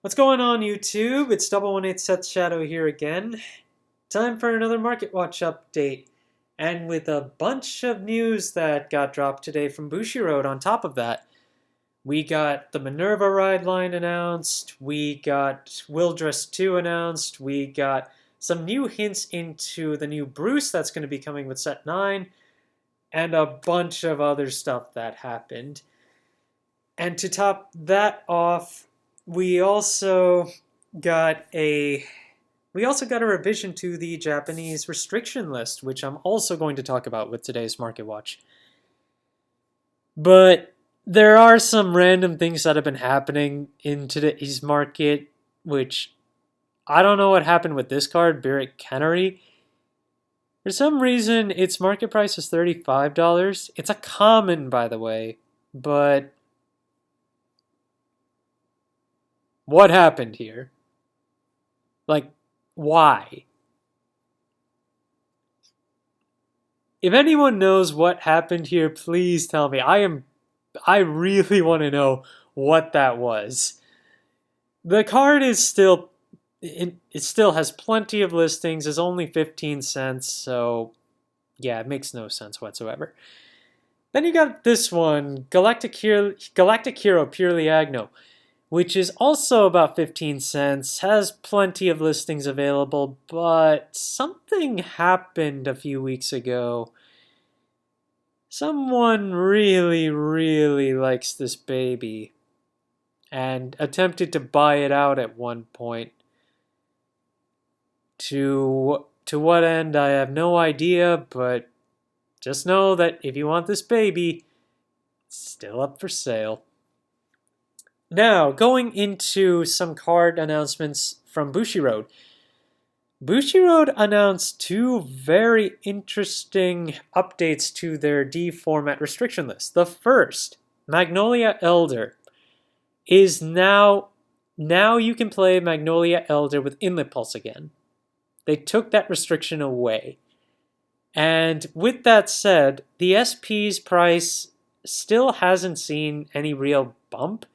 What's going on, YouTube? It's 118 Seth Shadow here again. Time for another Market Watch update. And with a bunch of news that got dropped today from Bushiroad on top of that. We got the Minerva Ride line announced, we got Wildress 2 announced, we got some new hints into the new Bruce that's going to be coming with Set 9, and a bunch of other stuff that happened. And to top that off, we also got a revision to the Japanese restriction list, which I'm also going to talk about with today's Market Watch. But there are some random things that have been happening in today's market, which I don't know what happened with this card, Byrrc Canary. For some reason, its market price is $35. It's a common, by the way, but what happened here? Like, why? If anyone knows what happened here, please tell me. I really want to know what that was. The card is still, it still has plenty of listings. It's only 15 cents, so yeah, it makes no sense whatsoever. Then you got this one, Galactic Hero Purely Agno, which is also about 15 cents, has plenty of listings available, but something happened a few weeks ago. Someone really, really likes this baby and attempted to buy it out at one point. To what end, I have no idea, but just know that if you want this baby, it's still up for sale. Now, going into some card announcements from Bushiroad. Bushiroad announced two very interesting updates to their D format restriction list. The first, Magnolia Elder, is now you can play Magnolia Elder with Inlet Pulse again. They took that restriction away. And with that said, the SP's price still hasn't seen any real bump.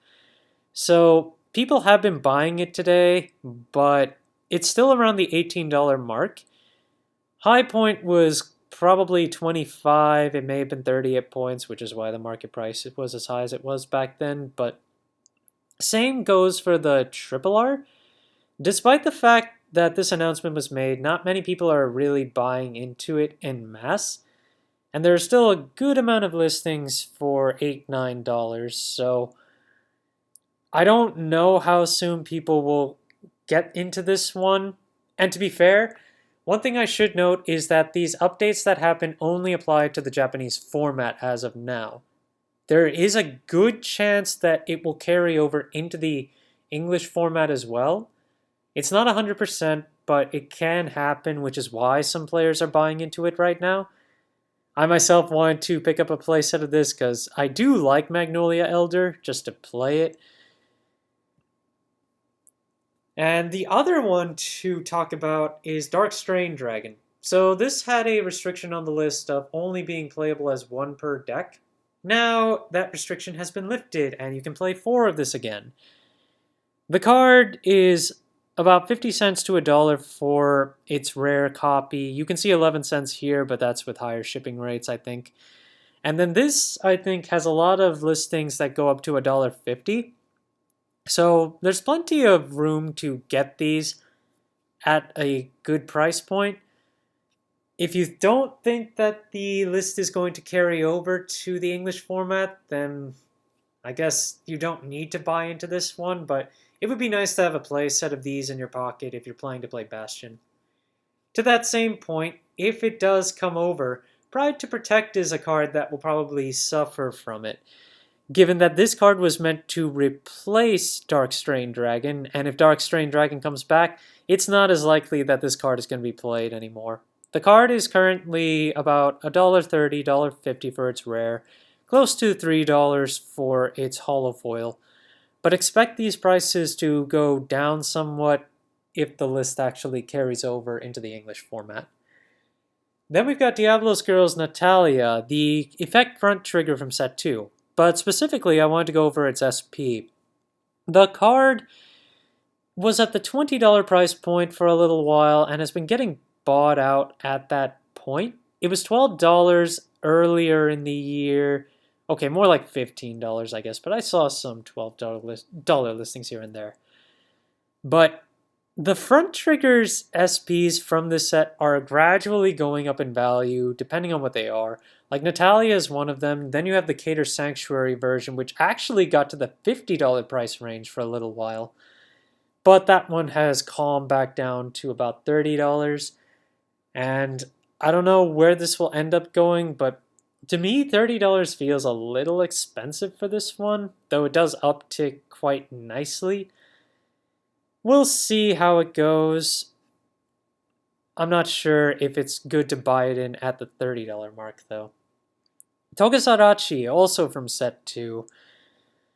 So people have been buying it today, but it's still around the $18 mark. High point was probably 25. It may have been 30 at points, which is why the market price was as high as it was back then. But same goes for the Triple R. Despite the fact that this announcement was made, not many people are really buying into it en masse. And there's still a good amount of listings for $8, $9. So I don't know how soon people will get into this one. And to be fair, one thing I should note is that these updates that happen only apply to the Japanese format as of now. There is a good chance that it will carry over into the English format as well. It's not 100%, but it can happen, which is why some players are buying into it right now. I myself wanted to pick up a playset of this because I do like Magnolia Elder, just to play it. And the other one to talk about is Dark Strain Dragon. So this had a restriction on the list of only being playable as one per deck. Now that restriction has been lifted and you can play 4 of this again. The card is about 50 cents to $1 for its rare copy. You can see 11 cents here, but that's with higher shipping rates, I think. And then this, I think, has a lot of listings that go up to $1.50. So there's plenty of room to get these at a good price point. If you don't think that the list is going to carry over to the English format, then I guess you don't need to buy into this one, but it would be nice to have a play set of these in your pocket if you're planning to play Bastion. To that same point, if it does come over, Pride to Protect is a card that will probably suffer from it, given that this card was meant to replace Dark Strain Dragon, and if Dark Strain Dragon comes back, it's not as likely that this card is going to be played anymore. The card is currently about $1.30, $1.50 for its rare, close to $3 for its holo foil, but expect these prices to go down somewhat if the list actually carries over into the English format. Then we've got Diablos Girls Natalia, the effect front trigger from set 2. But specifically, I wanted to go over its SP. The card was at the $20 price point for a little while and has been getting bought out at that point. It was $12 earlier in the year. Okay, more like $15, I guess, but I saw some $12 listings here and there. But the front triggers SPs from this set are gradually going up in value depending on what they are. Like Natalia is one of them. Then you have the Cater Sanctuary version, which actually got to the $50 price range for a little while. But that one has calmed back down to about $30. And I don't know where this will end up going, but to me, $30 feels a little expensive for this one, though it does uptick quite nicely. We'll see how it goes. I'm not sure if it's good to buy it in at the $30 mark, though. Tokusarachi, also from set 2.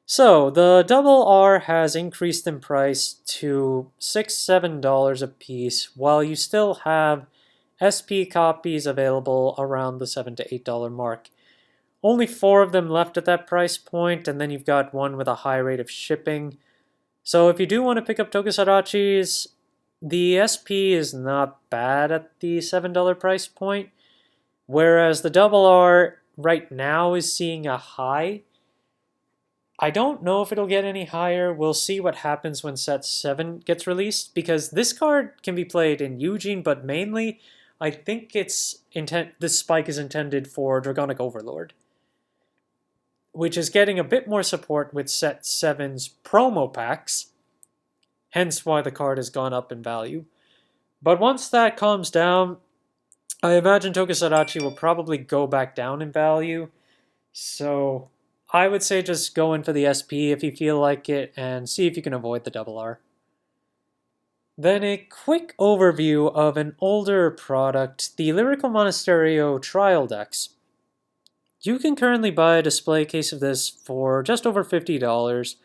So, the double R has increased in price to $6-7 a piece, while you still have SP copies available around the $7 to $8 mark. Only 4 of them left at that price point, and then you've got one with a high rate of shipping. So if you do want to pick up Tokusarachis, the SP is not bad at the $7 price point, whereas the double R right now is seeing a high. I don't know if it'll get any higher. We'll see what happens when set 7 gets released, because this card can be played in Eugene, but mainly I think this spike is intended for Dragonic Overlord, which is getting a bit more support with set 7's promo packs, hence why the card has gone up in value. But once that calms down, I imagine Tokusarachi will probably go back down in value. So I would say just go in for the SP if you feel like it and see if you can avoid the double R. Then a quick overview of an older product, the Lyrical Monasterio Trial Decks. You can currently buy a display case of this for just over $50,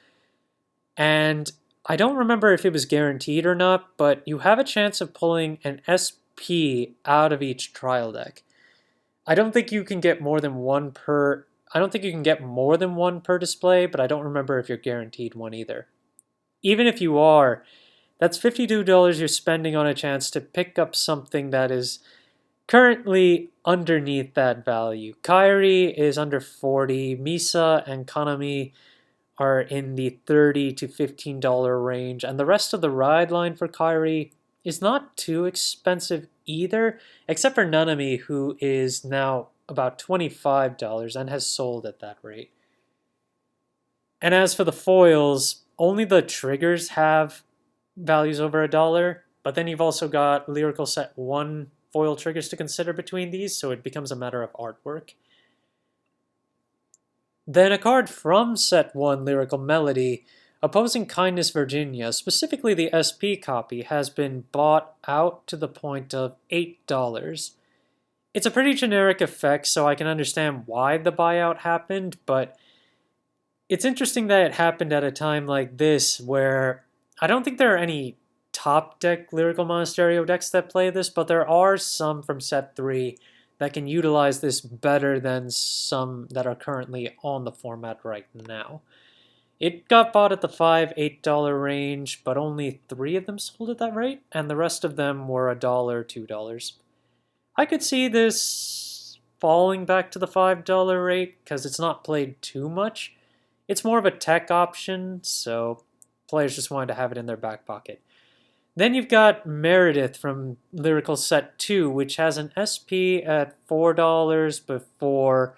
and I don't remember if it was guaranteed or not, but you have a chance of pulling an SP out of each trial deck. I don't think you can get more than one per display, but I don't remember if you're guaranteed one either. Even if you are, that's $52 you're spending on a chance to pick up something that is currently underneath that value. Kairi is under 40, Misa and Kanami are in the $30 to $15 range, and the rest of the ride line for Kairi is not too expensive either, except for Nanami, who is now about $25 and has sold at that rate. And as for the foils, only the triggers have values over $1, but then you've also got Lyrical Set 1 foil triggers to consider between these, so it becomes a matter of artwork. Then a card from Set 1, Lyrical Melody, Opposing Kindness Virginia, specifically the SP copy, has been bought out to the point of $8. It's a pretty generic effect, so I can understand why the buyout happened, but it's interesting that it happened at a time like this where I don't think there are any top deck Lyrical Monasterio decks that play this, but there are some from set 3 that can utilize this better than some that are currently on the format right now. It got bought at the $5, $8 range, but only 3 of them sold at that rate, and the rest of them were $1, $2. I could see this falling back to the $5 rate because it's not played too much. It's more of a tech option, so players just wanted to have it in their back pocket. Then you've got Meredith from Lyrical Set 2, which has an SP at $4 before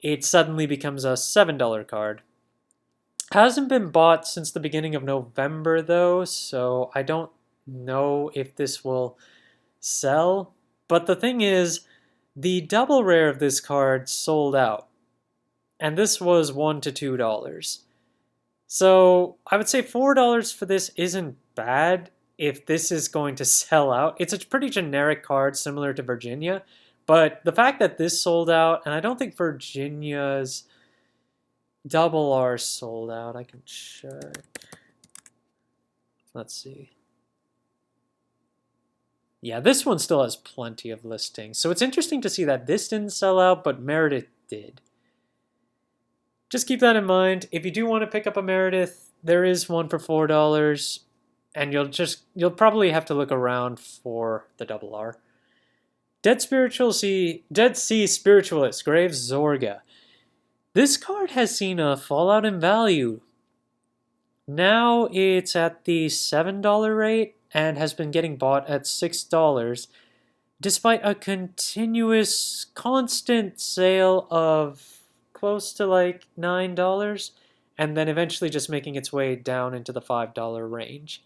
it suddenly becomes a $7 card. Hasn't been bought since the beginning of November though, so I don't know if this will sell. But the thing is, the double rare of this card sold out, and this was $1 to $2. So I would say $4 for this isn't bad if this is going to sell out. It's a pretty generic card similar to Virginia, but the fact that this sold out, and I don't think Virginia's double R sold out. I can check. Let's see. Yeah, this one still has plenty of listings. So it's interesting to see that this didn't sell out, but Meredith did. Just keep that in mind. If you do want to pick up a Meredith, there is one for $4. and you'll probably have to look around for the double R. Dead Sea Spiritualist, Graves Zorga. This card has seen a fallout in value. Now it's at the $7 rate and has been getting bought at $6, despite a continuous, constant sale of close to like $9, and then eventually just making its way down into the $5 range.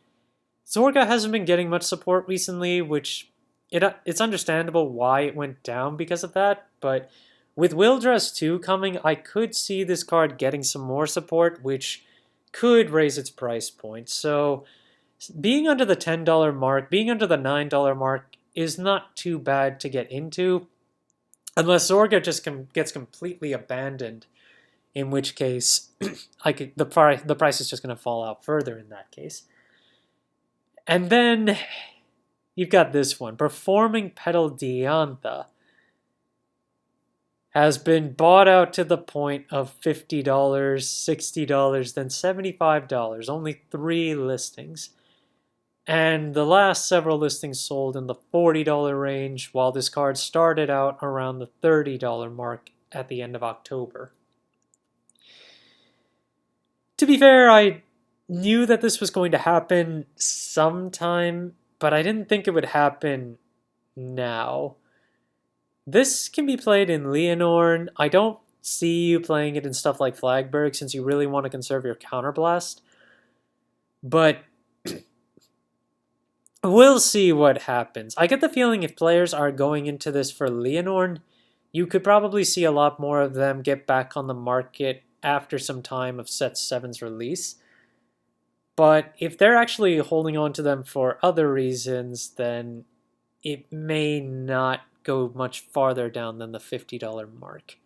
Zorga hasn't been getting much support recently, which it's understandable why it went down because of that, but with Wildress 2 coming, I could see this card getting some more support, which could raise its price point. So being under the $10 mark, being under the $9 mark is not too bad to get into, unless Zorga just gets completely abandoned, in which case the price is just going to fall out further in that case. And then you've got this one, Performing Petal Diantha. Has been bought out to the point of $50, $60, then $75. Only 3 listings. And the last several listings sold in the $40 range, while this card started out around the $30 mark at the end of October. To be fair, I knew that this was going to happen sometime, but I didn't think it would happen now. This can be played in Leonorn. I don't see you playing it in stuff like Flagberg since you really want to conserve your counterblast. But we'll see what happens. I get the feeling if players are going into this for Leonorn, you could probably see a lot more of them get back on the market after some time of Set 7's release. But if they're actually holding on to them for other reasons, then it may not go much farther down than the $50 mark.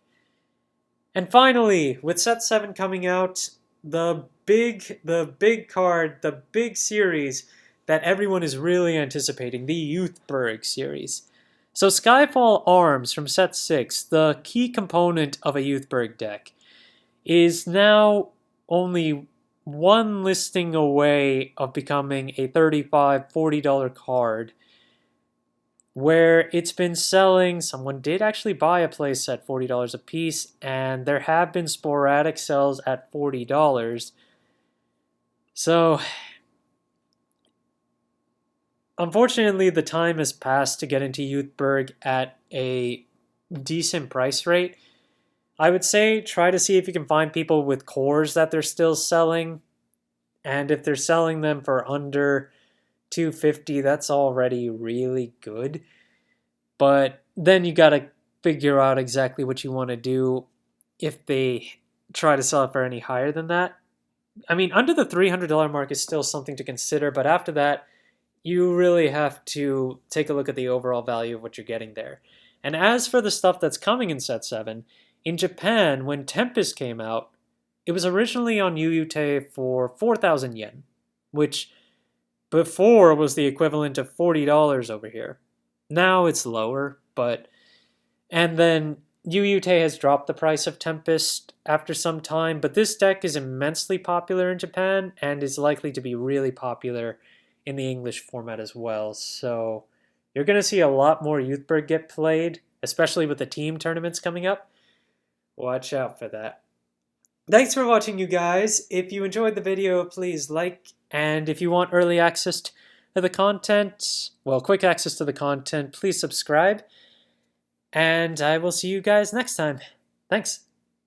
And finally, with Set 7 coming out, the big card, the big series that everyone is really anticipating, the Youthberg series. So Skyfall Arms from Set 6, the key component of a Youthberg deck, is now only one listing away of becoming a $35, $40 card, where it's been selling. Someone did actually buy a playset at $40 a piece, and there have been sporadic sales at $40. So, unfortunately, the time has passed to get into Youthberg at a decent price rate. I would say try to see if you can find people with cores that they're still selling, and if they're selling them for under $250, that's already really good. But then you got to figure out exactly what you want to do if they try to sell it for any higher than that. I mean, under the $300 mark is still something to consider, but after that, you really have to take a look at the overall value of what you're getting there. And as for the stuff that's coming in Set 7, in Japan, when Tempest came out, it was originally on UUT for 4,000 yen, which before was the equivalent of $40 over here. Now it's lower, and then UUT has dropped the price of Tempest after some time, but this deck is immensely popular in Japan and is likely to be really popular in the English format as well. So you're going to see a lot more Youthberg get played, especially with the team tournaments coming up. Watch out for that. Thanks for watching, you guys. If you enjoyed the video, please like, and if you want early access to the content, well, quick access to the content, please subscribe. And I will see you guys next time. Thanks.